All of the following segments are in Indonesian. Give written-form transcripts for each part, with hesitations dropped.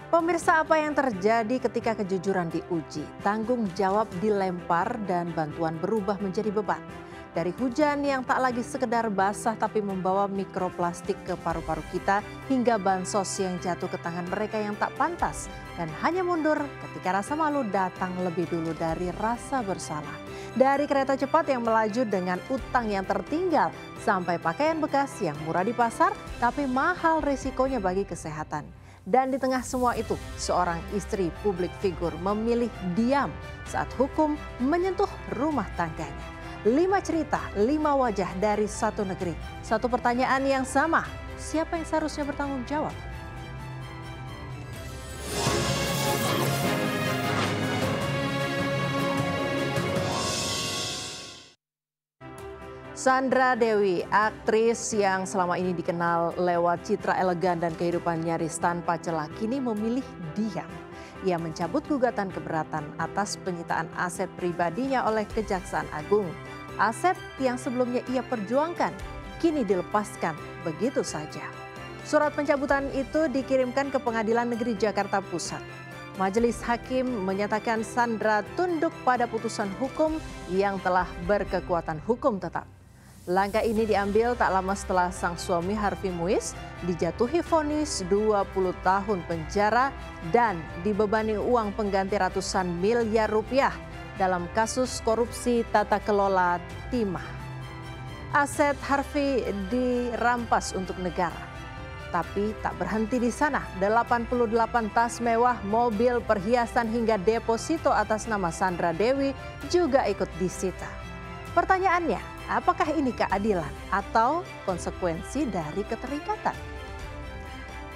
Pemirsa, apa yang terjadi ketika kejujuran diuji? Tanggung jawab dilempar dan bantuan berubah menjadi beban. Dari hujan yang tak lagi sekedar basah tapi membawa mikroplastik ke paru-paru kita, hingga bansos yang jatuh ke tangan mereka yang tak pantas dan hanya mundur ketika rasa malu datang lebih dulu dari rasa bersalah. Dari kereta cepat yang melaju dengan utang yang tertinggal sampai pakaian bekas yang murah di pasar tapi mahal risikonya bagi kesehatan. Dan di tengah semua itu, seorang istri publik figur memilih diam saat hukum menyentuh rumah tangganya. 5 cerita, 5 wajah dari satu negeri. Satu pertanyaan yang sama, siapa yang seharusnya bertanggung jawab? Sandra Dewi, aktris yang selama ini dikenal lewat citra elegan dan kehidupan nyaris tanpa celah, kini memilih diam. Ia mencabut gugatan keberatan atas penyitaan aset pribadinya oleh Kejaksaan Agung. Aset yang sebelumnya ia perjuangkan, kini dilepaskan begitu saja. Surat pencabutan itu dikirimkan ke Pengadilan Negeri Jakarta Pusat. Majelis Hakim menyatakan Sandra tunduk pada putusan hukum yang telah berkekuatan hukum tetap. Langkah ini diambil tak lama setelah sang suami Harvey Muiz dijatuhi vonis 20 tahun penjara dan dibebani uang pengganti ratusan miliar rupiah dalam kasus korupsi tata kelola timah. Aset Harvey dirampas untuk negara. Tapi tak berhenti di sana, 88 tas mewah, mobil, perhiasan hingga deposito atas nama Sandra Dewi juga ikut disita. Pertanyaannya, apakah ini keadilan atau konsekuensi dari keterikatan?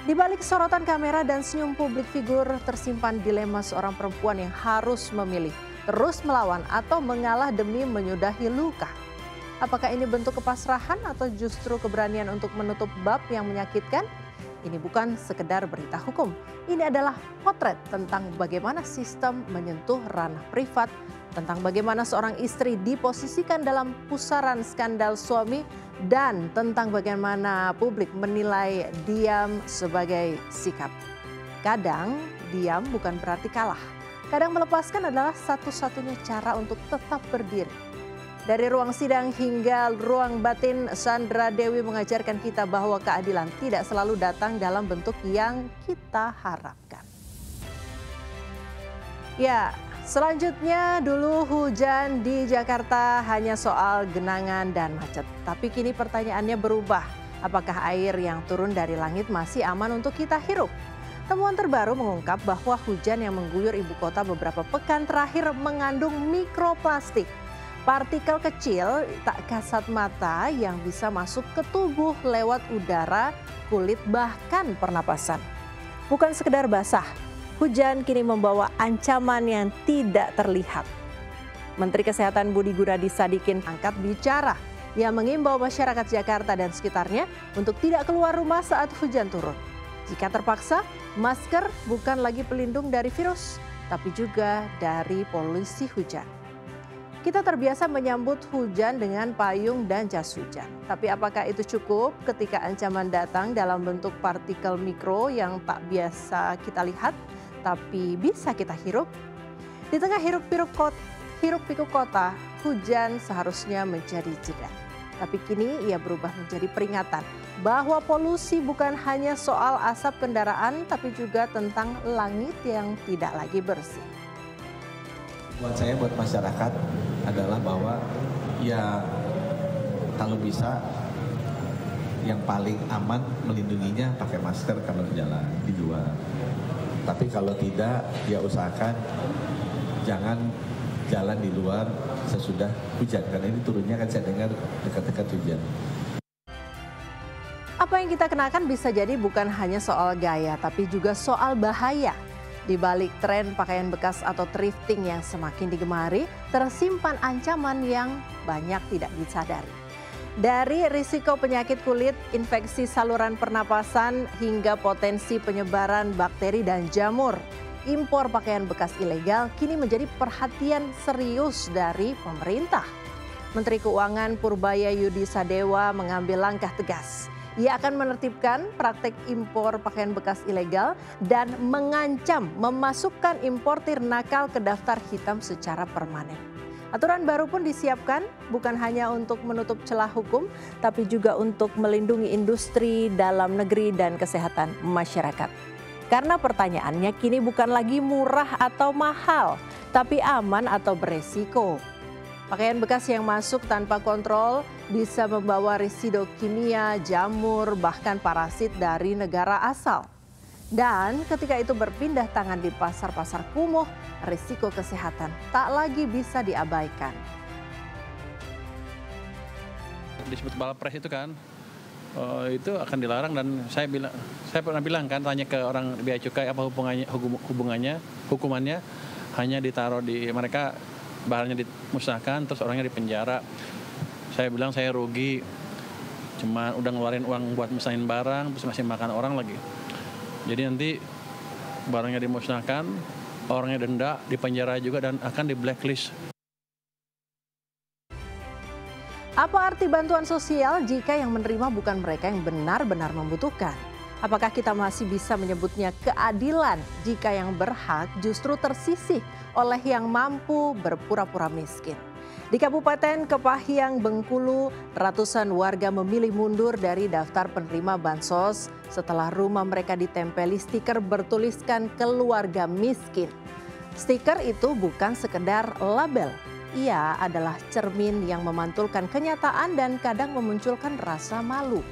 Di balik sorotan kamera dan senyum publik figur tersimpan dilema seorang perempuan yang harus memilih terus melawan atau mengalah demi menyudahi luka. Apakah ini bentuk kepasrahan atau justru keberanian untuk menutup bab yang menyakitkan? Ini bukan sekedar berita hukum. Ini adalah potret tentang bagaimana sistem menyentuh ranah privat, tentang bagaimana seorang istri diposisikan dalam pusaran skandal suami, dan tentang bagaimana publik menilai diam sebagai sikap. Kadang diam bukan berarti kalah. Kadang melepaskan adalah satu-satunya cara untuk tetap berdiri. Dari ruang sidang hingga ruang batin, Sandra Dewi mengajarkan kita bahwa keadilan tidak selalu datang dalam bentuk yang kita harapkan. Ya, selanjutnya dulu hujan di Jakarta hanya soal genangan dan macet. Tapi kini pertanyaannya berubah. Apakah air yang turun dari langit masih aman untuk kita hirup? Temuan terbaru mengungkap bahwa hujan yang mengguyur ibu kota beberapa pekan terakhir mengandung mikroplastik. Partikel kecil tak kasat mata yang bisa masuk ke tubuh lewat udara, kulit, bahkan pernapasan. Bukan sekedar basah, hujan kini membawa ancaman yang tidak terlihat. Menteri Kesehatan Budi Gunadi Sadikin angkat bicara yang mengimbau masyarakat Jakarta dan sekitarnya untuk tidak keluar rumah saat hujan turun. Jika terpaksa, masker bukan lagi pelindung dari virus, tapi juga dari polusi hujan. Kita terbiasa menyambut hujan dengan payung dan jas hujan. Tapi apakah itu cukup ketika ancaman datang dalam bentuk partikel mikro yang tak biasa kita lihat, tapi bisa kita hirup? Di tengah hiruk-pikuk kota, hujan seharusnya menjadi jeda. Tapi kini ia berubah menjadi peringatan bahwa polusi bukan hanya soal asap kendaraan, tapi juga tentang langit yang tidak lagi bersih. Buat saya, buat masyarakat adalah bahwa ya kalau bisa yang paling aman melindunginya pakai masker kalau jalan di luar. Tapi kalau tidak, ya usahakan jangan jalan di luar sesudah hujan. Karena ini turunnya kan saya dengar dekat-dekat hujan. Apa yang kita kenakan bisa jadi bukan hanya soal gaya, tapi juga soal bahaya. Di balik tren pakaian bekas atau thrifting yang semakin digemari, tersimpan ancaman yang banyak tidak disadari. Dari risiko penyakit kulit, infeksi saluran pernapasan, hingga potensi penyebaran bakteri dan jamur, impor pakaian bekas ilegal kini menjadi perhatian serius dari pemerintah. Menteri Keuangan Purbaya Yudi Sadewa mengambil langkah tegas. Ia akan menertibkan praktek impor pakaian bekas ilegal dan mengancam memasukkan importir nakal ke daftar hitam secara permanen. Aturan baru pun disiapkan bukan hanya untuk menutup celah hukum, tapi juga untuk melindungi industri dalam negeri dan kesehatan masyarakat. Karena pertanyaannya kini bukan lagi murah atau mahal, tapi aman atau beresiko. Pakaian bekas yang masuk tanpa kontrol bisa membawa residu kimia, jamur, bahkan parasit dari negara asal. Dan ketika itu berpindah tangan di pasar-pasar kumuh, risiko kesehatan tak lagi bisa diabaikan. Disebut balpres itu kan, itu akan dilarang dan saya pernah bilang kan, tanya ke orang bea cukai apa hukumannya, hanya ditaruh di mereka, barangnya dimusnahkan terus orangnya dipenjara. Saya bilang saya rugi, cuma udah ngeluarin uang buat musnahin barang terus masih makan orang lagi. Jadi nanti barangnya dimusnahkan, orangnya denda, dipenjara juga dan akan di blacklist. Apa arti bantuan sosial jika yang menerima bukan mereka yang benar-benar membutuhkan? Apakah kita masih bisa menyebutnya keadilan jika yang berhak justru tersisih oleh yang mampu berpura-pura miskin? Di Kabupaten Kepahyang, Bengkulu, ratusan warga memilih mundur dari daftar penerima bansos setelah rumah mereka ditempeli stiker bertuliskan keluarga miskin. Stiker itu bukan sekedar label, ia adalah cermin yang memantulkan kenyataan dan kadang memunculkan rasa malu.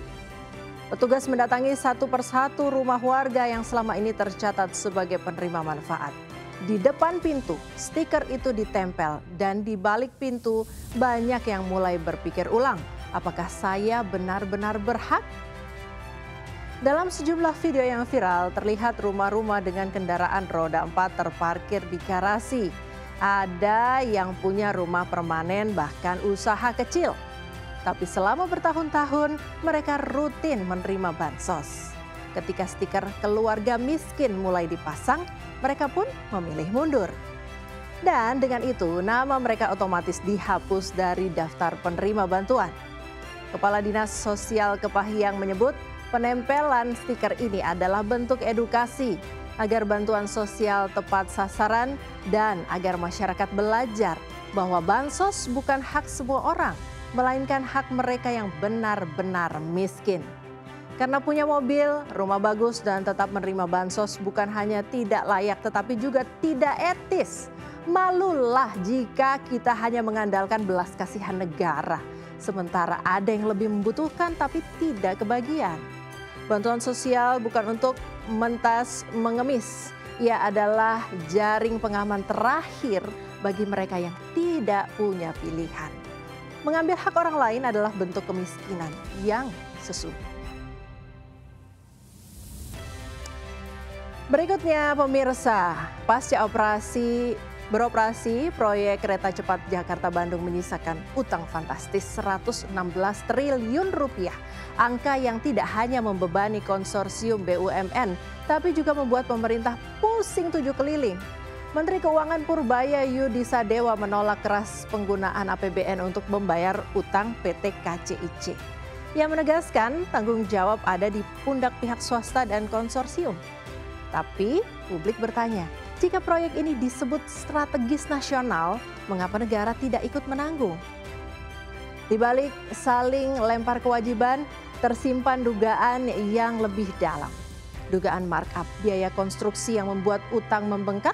Petugas mendatangi satu persatu rumah warga yang selama ini tercatat sebagai penerima manfaat. Di depan pintu, stiker itu ditempel dan di balik pintu banyak yang mulai berpikir ulang, apakah saya benar-benar berhak? Dalam sejumlah video yang viral terlihat rumah-rumah dengan kendaraan roda 4 terparkir di garasi. Ada yang punya rumah permanen bahkan usaha kecil. Tapi selama bertahun-tahun mereka rutin menerima bansos. Ketika stiker keluarga miskin mulai dipasang, mereka pun memilih mundur. Dan dengan itu nama mereka otomatis dihapus dari daftar penerima bantuan. Kepala Dinas Sosial Kepahyang menyebut penempelan stiker ini adalah bentuk edukasi agar bantuan sosial tepat sasaran dan agar masyarakat belajar bahwa bansos bukan hak semua orang, melainkan hak mereka yang benar-benar miskin. Karena punya mobil, rumah bagus dan tetap menerima bansos bukan hanya tidak layak tetapi juga tidak etis. Malulah jika kita hanya mengandalkan belas kasihan negara, sementara ada yang lebih membutuhkan tapi tidak kebagian. Bantuan sosial bukan untuk mentas mengemis, ia adalah jaring pengaman terakhir bagi mereka yang tidak punya pilihan. Mengambil hak orang lain adalah bentuk kemiskinan yang sesungguhnya. Berikutnya pemirsa, pasca beroperasi proyek kereta cepat Jakarta-Bandung menyisakan utang fantastis 116 triliun rupiah. Angka yang tidak hanya membebani konsorsium BUMN, tapi juga membuat pemerintah pusing tujuh keliling. Menteri Keuangan Purbaya Yudi Sadewa menolak keras penggunaan APBN untuk membayar utang PT KCIC. Ia menegaskan tanggung jawab ada di pundak pihak swasta dan konsorsium. Tapi publik bertanya, jika proyek ini disebut strategis nasional, mengapa negara tidak ikut menanggung? Di balik saling lempar kewajiban, tersimpan dugaan yang lebih dalam. Dugaan markup biaya konstruksi yang membuat utang membengkak.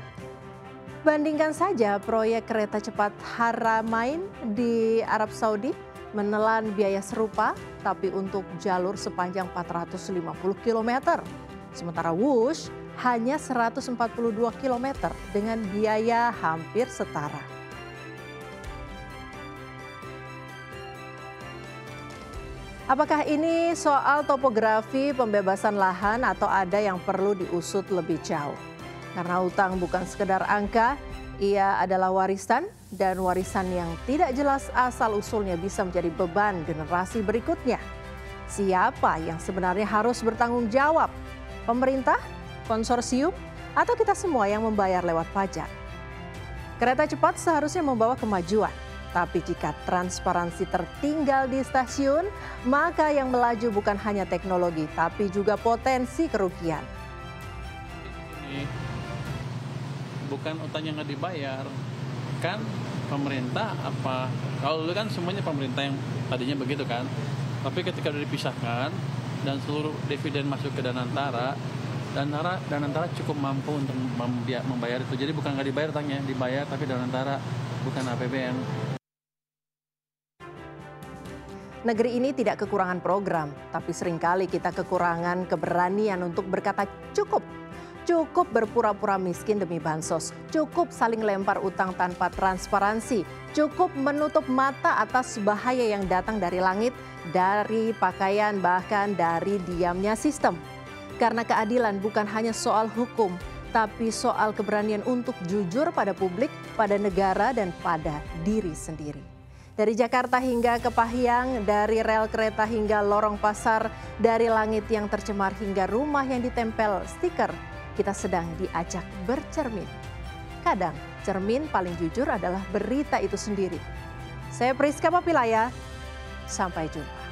Bandingkan saja proyek kereta cepat Haramain di Arab Saudi menelan biaya serupa, tapi untuk jalur sepanjang 450 km. Sementara Wush hanya 142 km dengan biaya hampir setara. Apakah ini soal topografi pembebasan lahan atau ada yang perlu diusut lebih jauh? Karena utang bukan sekedar angka, ia adalah warisan dan warisan yang tidak jelas asal-usulnya bisa menjadi beban generasi berikutnya. Siapa yang sebenarnya harus bertanggung jawab? Pemerintah, konsorsium, atau kita semua yang membayar lewat pajak? Kereta cepat seharusnya membawa kemajuan, Tapi jika transparansi tertinggal di stasiun, maka yang melaju bukan hanya teknologi, tapi juga potensi kerugian. Ini bukan utang yang nggak dibayar, kan pemerintah apa? Kalau dulu kan semuanya pemerintah yang tadinya begitu kan. Tapi ketika sudah dipisahkan dan seluruh dividen masuk ke Danantara, Danantara cukup mampu untuk membayar itu. Jadi bukan nggak dibayar utangnya, dibayar tapi Danantara bukan APBN. Negeri ini tidak kekurangan program, tapi seringkali kita kekurangan keberanian untuk berkata cukup. Cukup berpura-pura miskin demi bansos, cukup saling lempar utang tanpa transparansi, cukup menutup mata atas bahaya yang datang dari langit, dari pakaian, bahkan dari diamnya sistem. Karena keadilan bukan hanya soal hukum, tapi soal keberanian untuk jujur pada publik, pada negara, dan pada diri sendiri. Dari Jakarta hingga ke Pahyang, dari rel kereta hingga lorong pasar, dari langit yang tercemar hingga rumah yang ditempel stiker, kita sedang diajak bercermin. Kadang cermin paling jujur adalah berita itu sendiri. Saya Priska Papilaya, sampai jumpa.